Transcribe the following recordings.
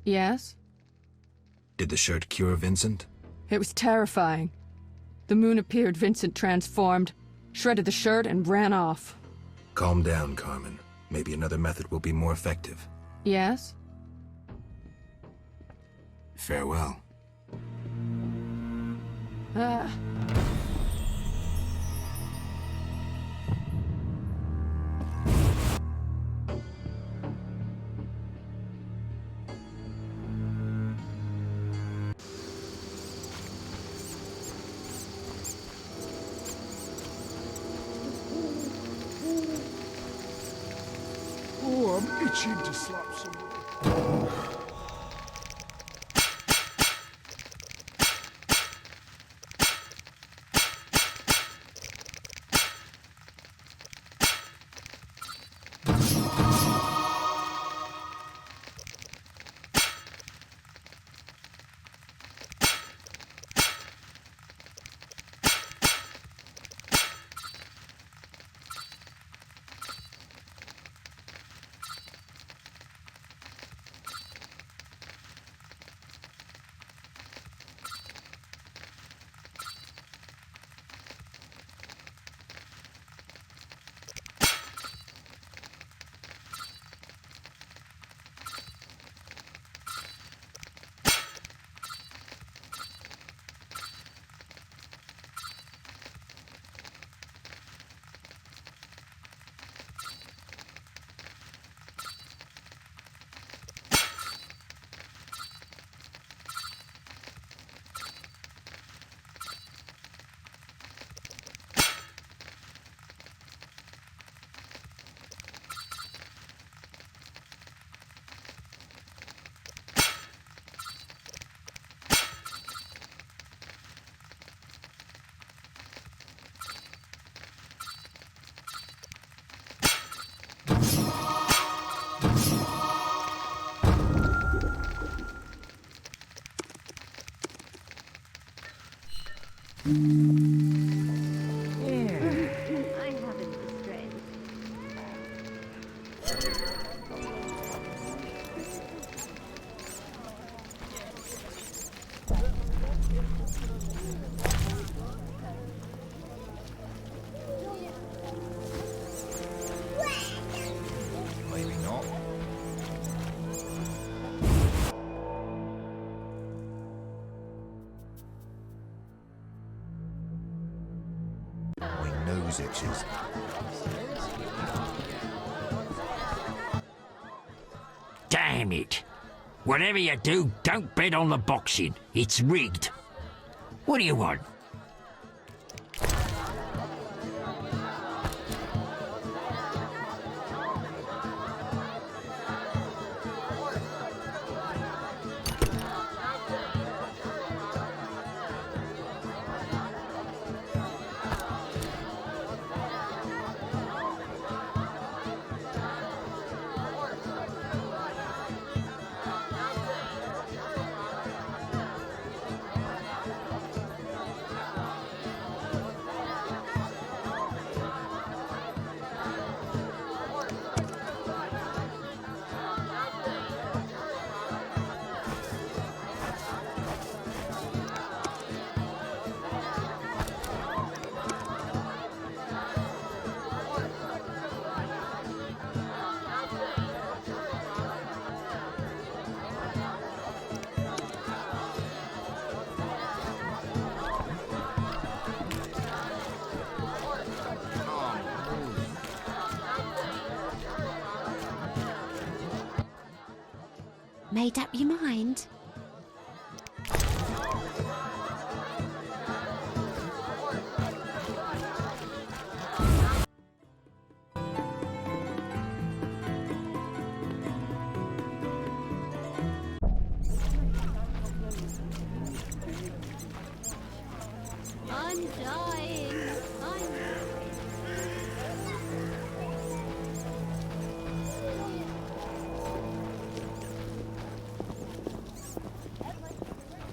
Yes? Did the shirt cure Vincent? It was terrifying. The moon appeared, Vincent transformed, shredded the shirt, and ran off. Calm down, Carmen. Maybe another method will be more effective. Yes? Farewell. Oh, I'm itching to slap someone. I haven't the strength. Maybe not. My nose itches. Damn it! Whatever you do, don't bet on the boxing. It's rigged. What do you want? Made up your mind? I'm dying.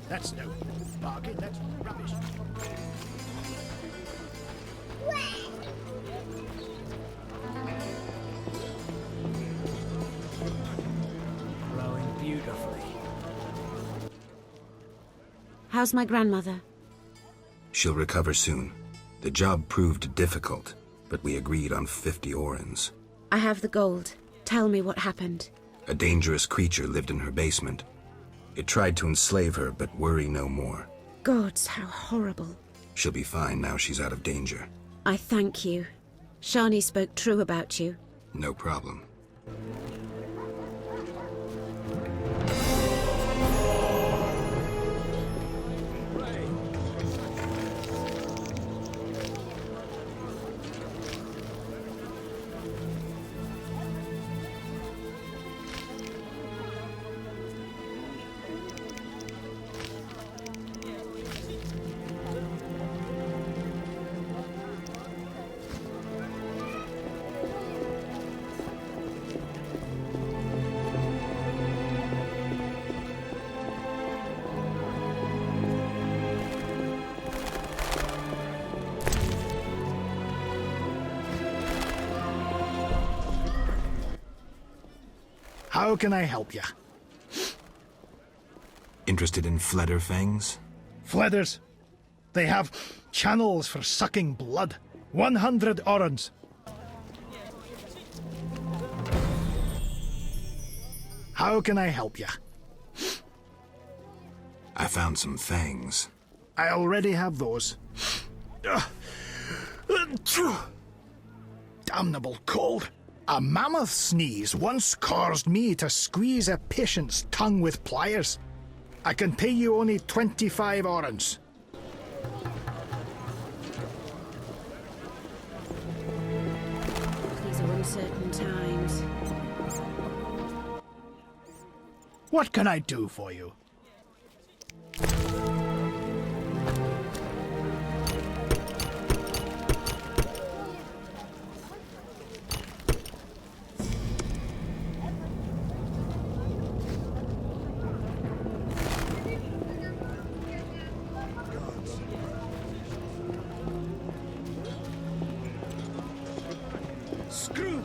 That's no bargain, that's rubbish. How's my grandmother? She'll recover soon. The job proved difficult, but we agreed on 50 orens. I have the gold. Tell me what happened. A dangerous creature lived in her basement. It tried to enslave her, but worry no more. Gods, how horrible. She'll be fine now she's out of danger. I thank you. Shani spoke true about you. No problem. How can I help you? Interested in Fledder fangs? Fledders. They have channels for sucking blood. 100 orens. How can I help you? I found some fangs. I already have those. Damnable cold. A mammoth sneeze once caused me to squeeze a patient's tongue with pliers. I can pay you only 25 orens. These are uncertain times. What can I do for you? Screw!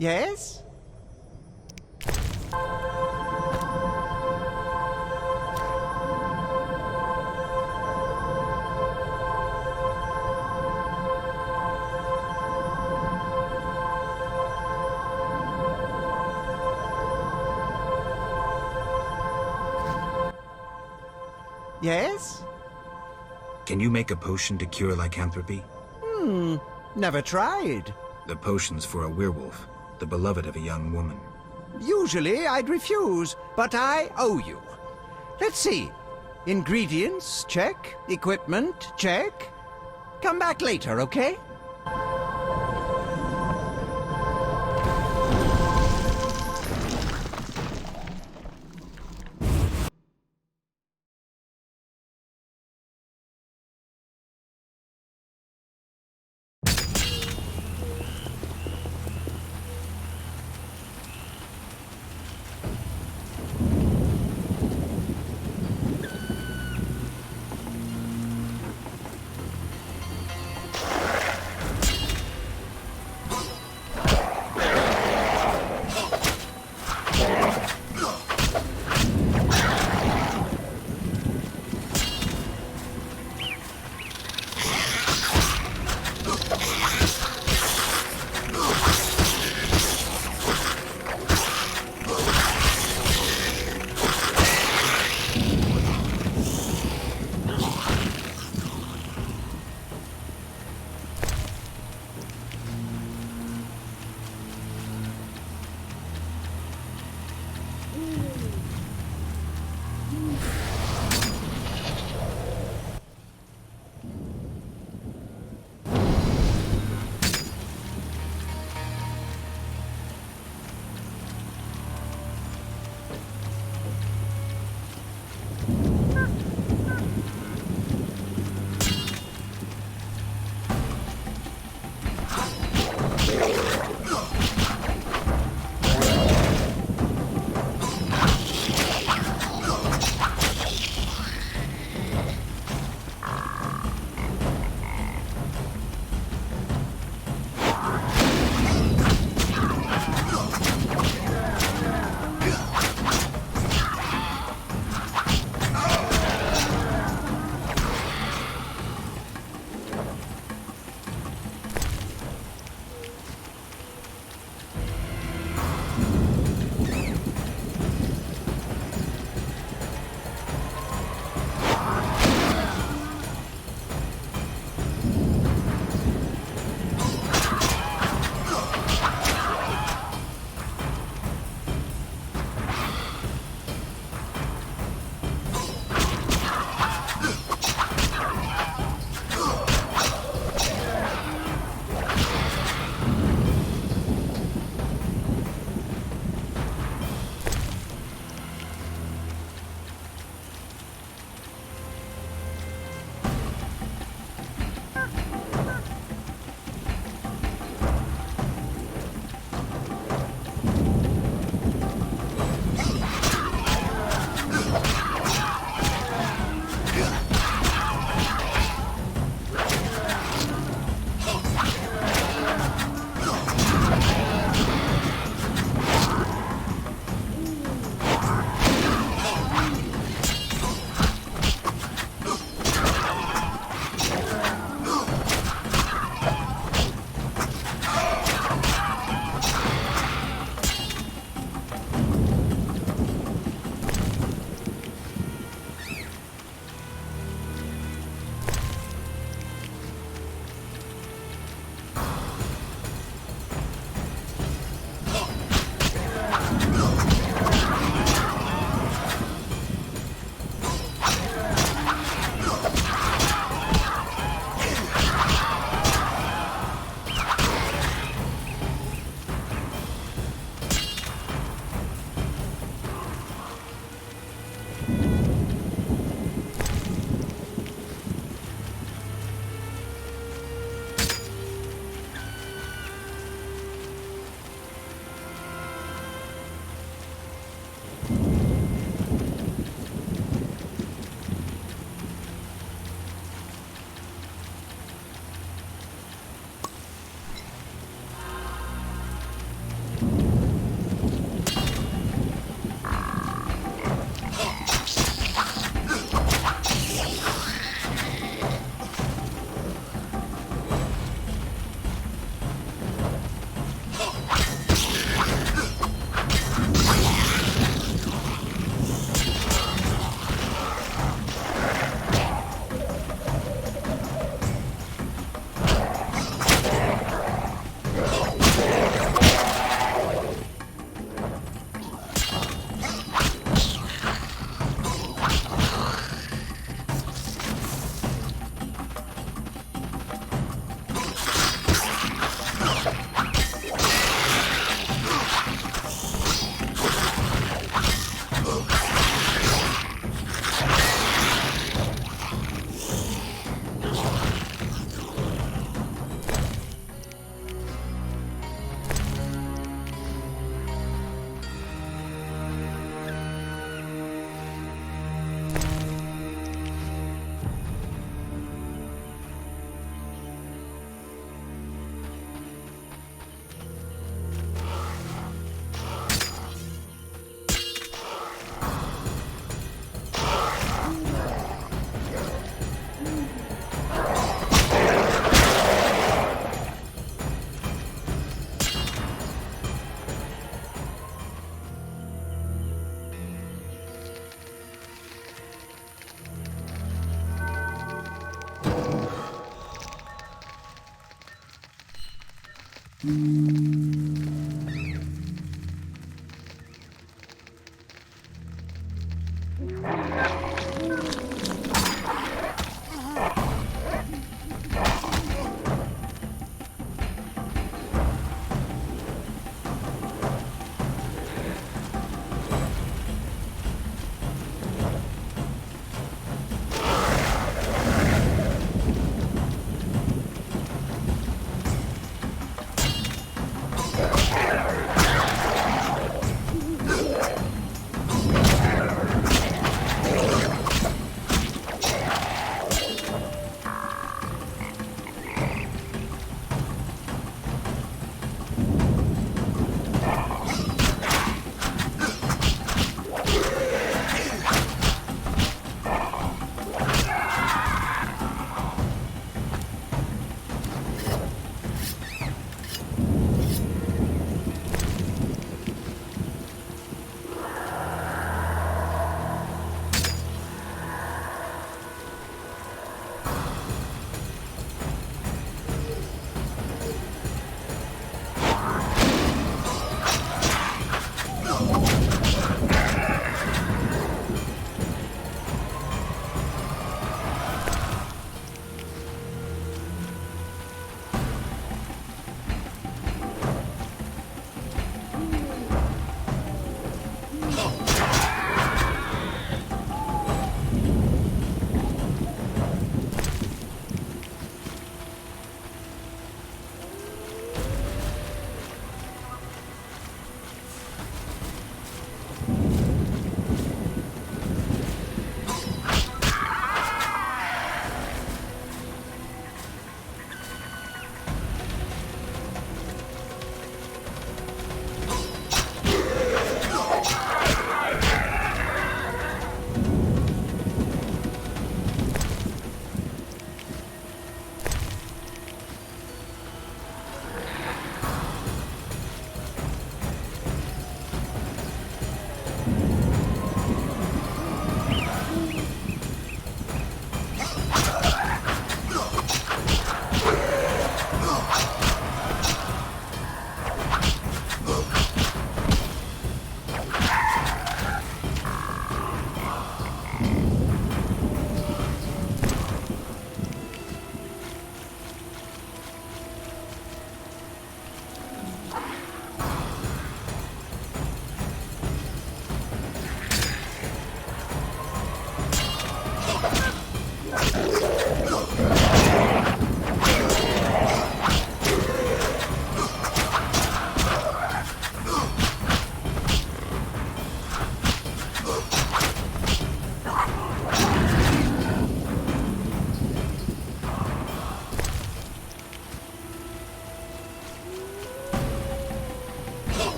Yes? Yes? Can you make a potion to cure lycanthropy? Never tried. The potion's for a werewolf, the beloved of a young woman. Usually I'd refuse, but I owe you. Let's see. Ingredients, check. Equipment, check. Come back later, okay?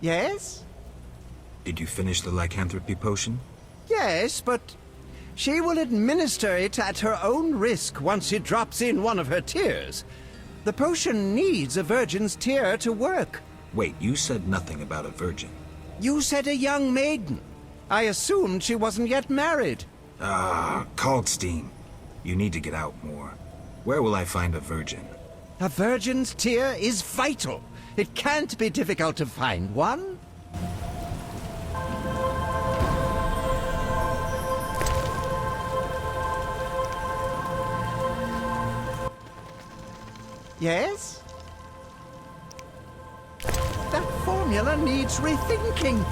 Yes? Did you finish the lycanthropy potion? Yes, but she will administer it at her own risk once she drops in one of her tears. The potion needs a virgin's tear to work. Wait, you said nothing about a virgin. You said a young maiden. I assumed she wasn't yet married. Ah, Kalkstein. You need to get out more. Where will I find a virgin? A virgin's tear is vital. It can't be difficult to find one. Yes? That formula needs rethinking.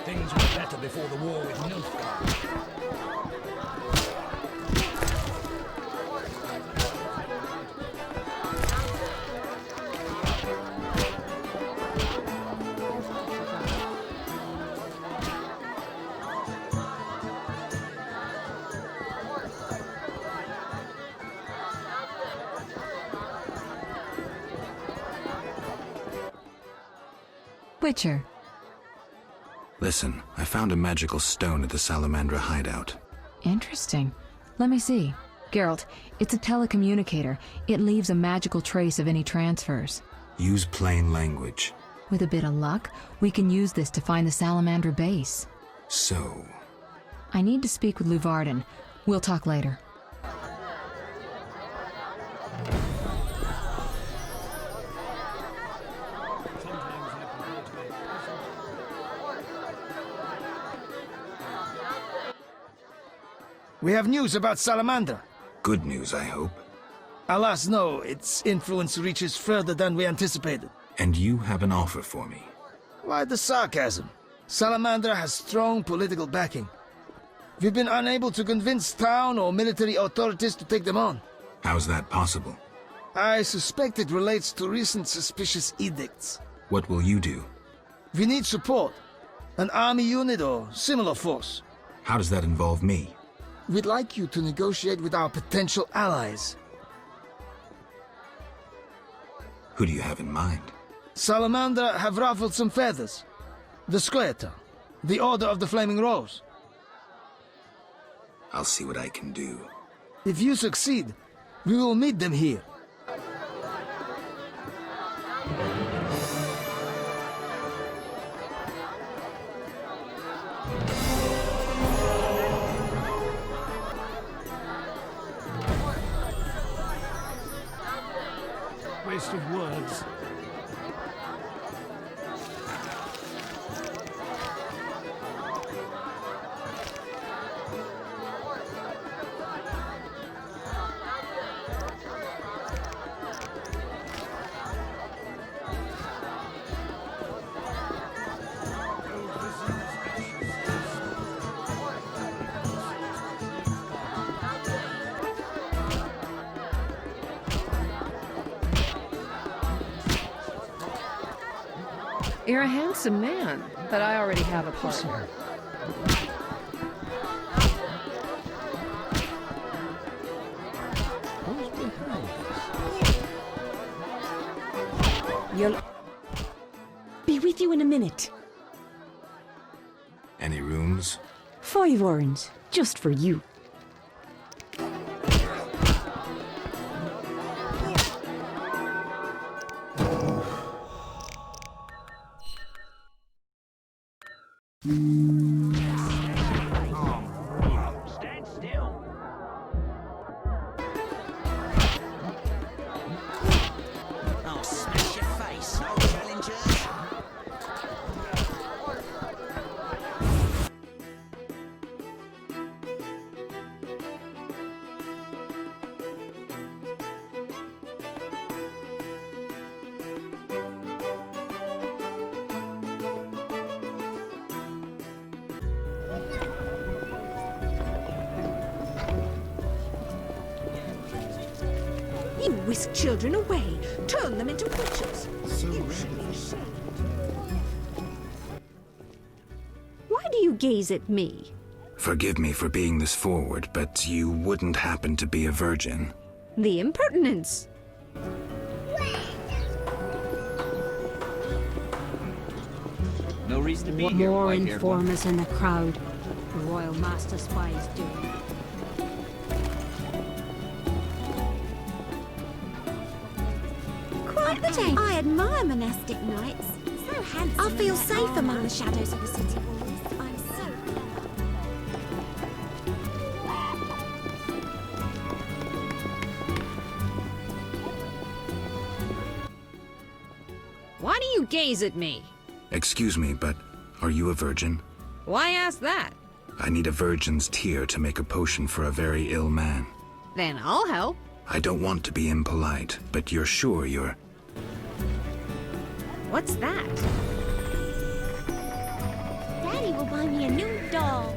Things were better before the war with Nilfgaard. Witcher. Listen, I found a magical stone at the Salamandra hideout. Interesting. Let me see. Geralt, it's a telecommunicator. It leaves a magical trace of any transfers. Use plain language. With a bit of luck, we can use this to find the Salamandra base. So... I need to speak with Luvarden. We'll talk later. We have news about Salamandra. Good news, I hope. Alas, no. Its influence reaches further than we anticipated. And you have an offer for me. Why the sarcasm? Salamandra has strong political backing. We've been unable to convince town or military authorities to take them on. How's that possible? I suspect it relates to recent suspicious edicts. What will you do? We need support. An army unit or similar force. How does that involve me? We'd like you to negotiate with our potential allies. Who do you have in mind? Salamandra have ruffled some feathers. The Squatter, the Order of the Flaming Rose. I'll see what I can do. If you succeed, we will meet them here. waste of words. You're a handsome man, but I already have a partner. You'll be with you in a minute. Any rooms? 5 orange, just for you. Stand still. I'll smash your face, no challengers. You whisk children away, turn them into witches. Why do you gaze at me? Forgive me for being this forward, but you wouldn't happen to be a virgin. The impertinence. No reason to be here. More informers in the crowd. The Royal Master Spy's doing. Quite the day. I admire monastic knights. So handsome. I feel safe among the shadows of the city walls. I'm so Why do you gaze at me? Excuse me, but are you a virgin? Why ask that? I need a virgin's tear to make a potion for a very ill man. Then I'll help. I don't want to be impolite, but you're sure you're... What's that? Daddy will buy me a new doll.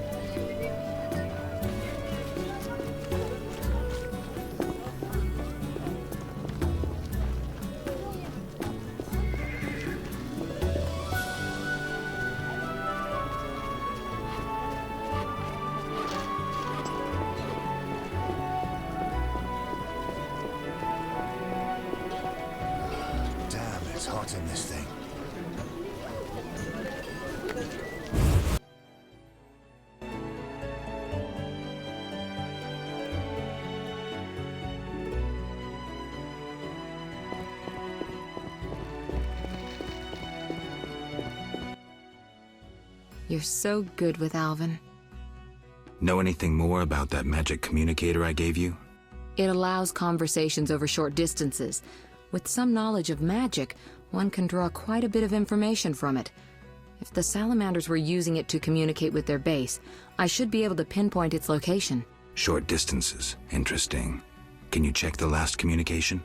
Damn, it's hot in this thing. You're so good with Alvin. Know anything more about that magic communicator I gave you? It allows conversations over short distances. With some knowledge of magic, one can draw quite a bit of information from it. If the salamanders were using it to communicate with their base, I should be able to pinpoint its location. Short distances. Interesting. Can you check the last communication?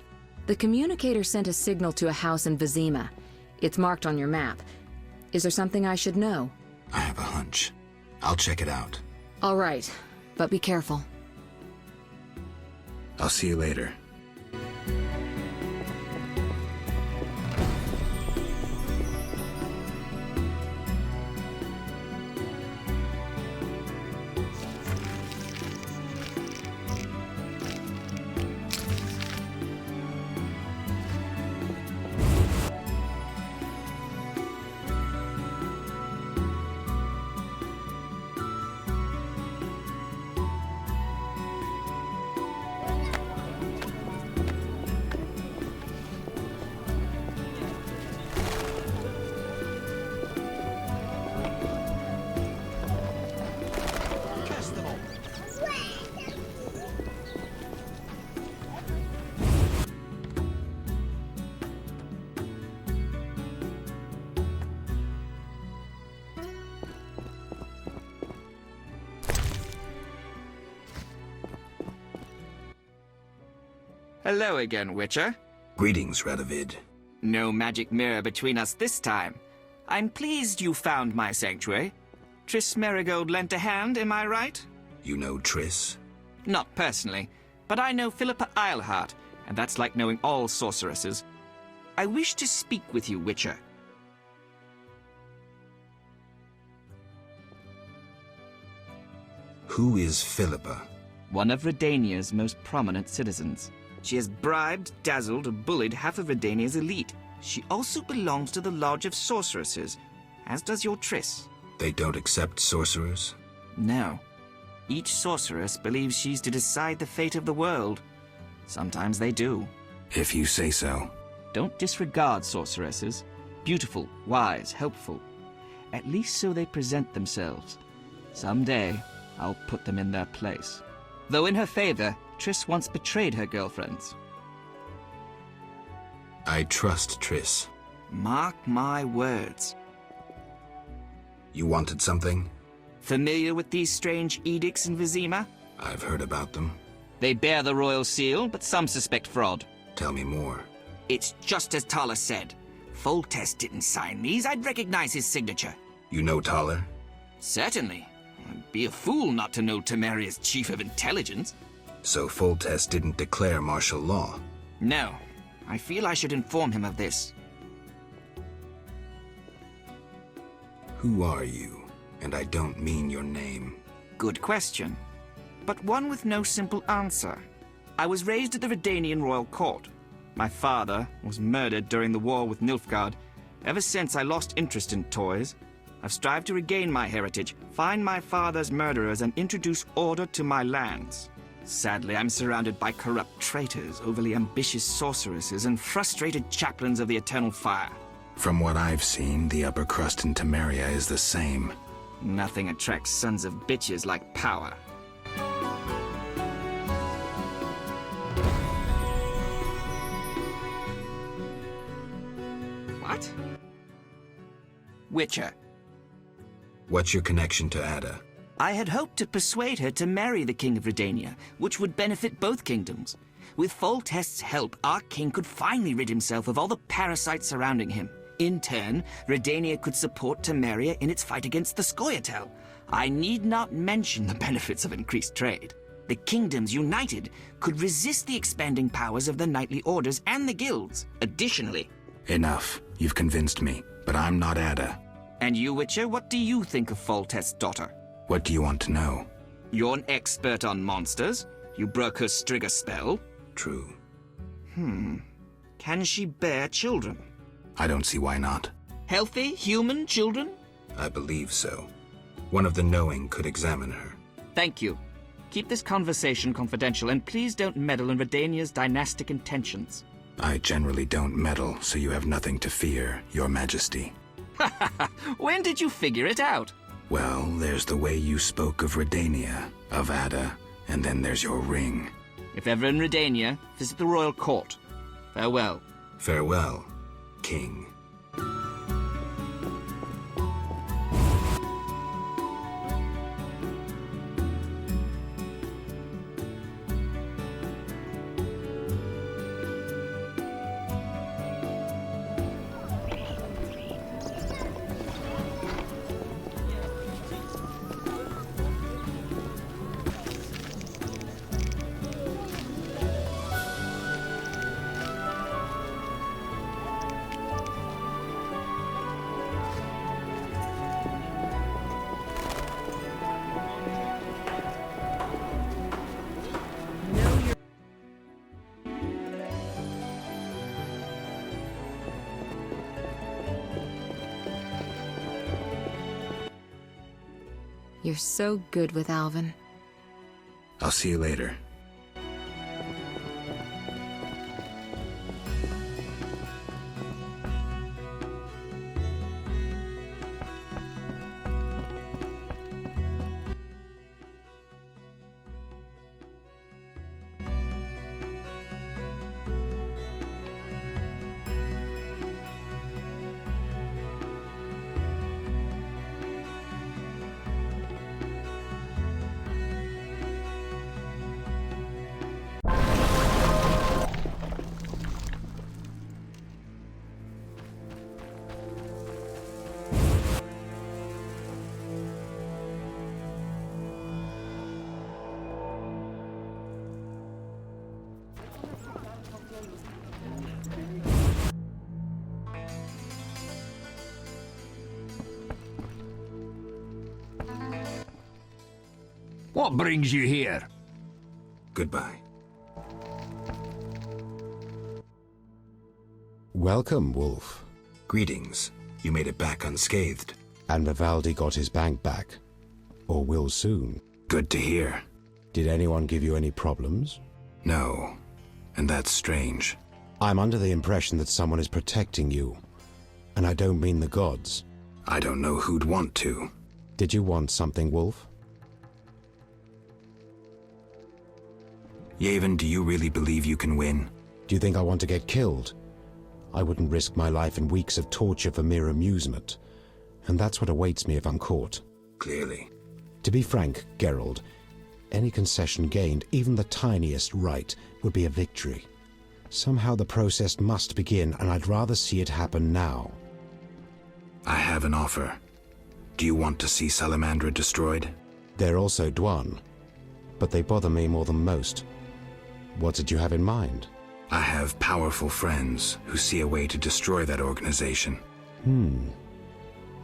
The communicator sent a signal to a house in Vizima. It's marked on your map. Is there something I should know? I have a hunch. I'll check it out. All right, but be careful. I'll see you later. Hello again, Witcher. Greetings, Radovid. No magic mirror between us this time. I'm pleased you found my sanctuary. Triss Merigold lent a hand, am I right? You know Triss? Not personally, but I know Philippa Eilhart, and that's like knowing all sorceresses. I wish to speak with you, Witcher. Who is Philippa? One of Redania's most prominent citizens. She has bribed, dazzled, or bullied half of Redania's elite. She also belongs to the Lodge of Sorceresses, as does your Triss. They don't accept sorcerers? No. Each sorceress believes she's to decide the fate of the world. Sometimes they do. If you say so. Don't disregard sorceresses. Beautiful, wise, helpful. At least so they present themselves. Someday, I'll put them in their place. Though in her favor, Triss once betrayed her girlfriends. I trust Triss. Mark my words. You wanted something? Familiar with these strange edicts in Vizima? I've heard about them. They bear the royal seal, but some suspect fraud. Tell me more. It's just as Thaler said. Foltest didn't sign these. I'd recognize his signature. You know Thaler? Certainly. I'd be a fool not to know Temeria's chief of intelligence. So Foltest didn't declare martial law? No. I feel I should inform him of this. Who are you? And I don't mean your name. Good question. But one with no simple answer. I was raised at the Redanian royal court. My father was murdered during the war with Nilfgaard. Ever since I lost interest in toys, I've strived to regain my heritage, find my father's murderers, and introduce order to my lands. Sadly, I'm surrounded by corrupt traitors, overly ambitious sorceresses, and frustrated chaplains of the Eternal Fire. From what I've seen, the upper crust in Temeria is the same. Nothing attracts sons of bitches like power. What? Witcher. What's your connection to Ada? I had hoped to persuade her to marry the King of Redania, which would benefit both kingdoms. With Foltest's help, our king could finally rid himself of all the parasites surrounding him. In turn, Redania could support Temeria in its fight against the Scoia'tael. I need not mention the benefits of increased trade. The kingdoms united could resist the expanding powers of the knightly orders and the guilds. Additionally... Enough. You've convinced me, but I'm not Ada. And you, Witcher, what do you think of Foltest's daughter? What do you want to know? You're an expert on monsters. You broke her Strigger spell. True. Can she bear children? I don't see why not. Healthy, human children? I believe so. One of the knowing could examine her. Thank you. Keep this conversation confidential, and please don't meddle in Redania's dynastic intentions. I generally don't meddle, so you have nothing to fear, Your Majesty. When did you figure it out? Well, there's the way you spoke of Redania, of Ada, and then there's your ring. If ever in Redania, visit the royal court. Farewell. Farewell, King. You're so good with Alvin. I'll see you later. What brings you here? Goodbye. Welcome, Wolf. Greetings. You made it back unscathed. And Vivaldi got his bank back. Or will soon. Good to hear. Did anyone give you any problems? No. And that's strange. I'm under the impression that someone is protecting you. And I don't mean the gods. I don't know who'd want to. Did you want something, Wolf? Yavin, do you really believe you can win? Do you think I want to get killed? I wouldn't risk my life in weeks of torture for mere amusement. And that's what awaits me if I'm caught. Clearly. To be frank, Geralt, any concession gained, even the tiniest right, would be a victory. Somehow the process must begin, and I'd rather see it happen now. I have an offer. Do you want to see Salamandra destroyed? They're also Dwan, but they bother me more than most. What did you have in mind? I have powerful friends who see a way to destroy that organization.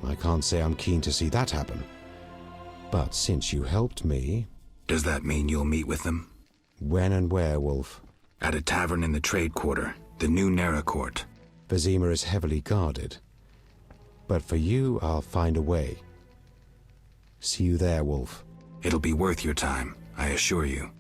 I can't say I'm keen to see that happen. But since you helped me... Does that mean you'll meet with them? When and where, Wolf? At a tavern in the Trade Quarter, the new Nera Court. Vizima is heavily guarded. But for you, I'll find a way. See you there, Wolf. It'll be worth your time, I assure you.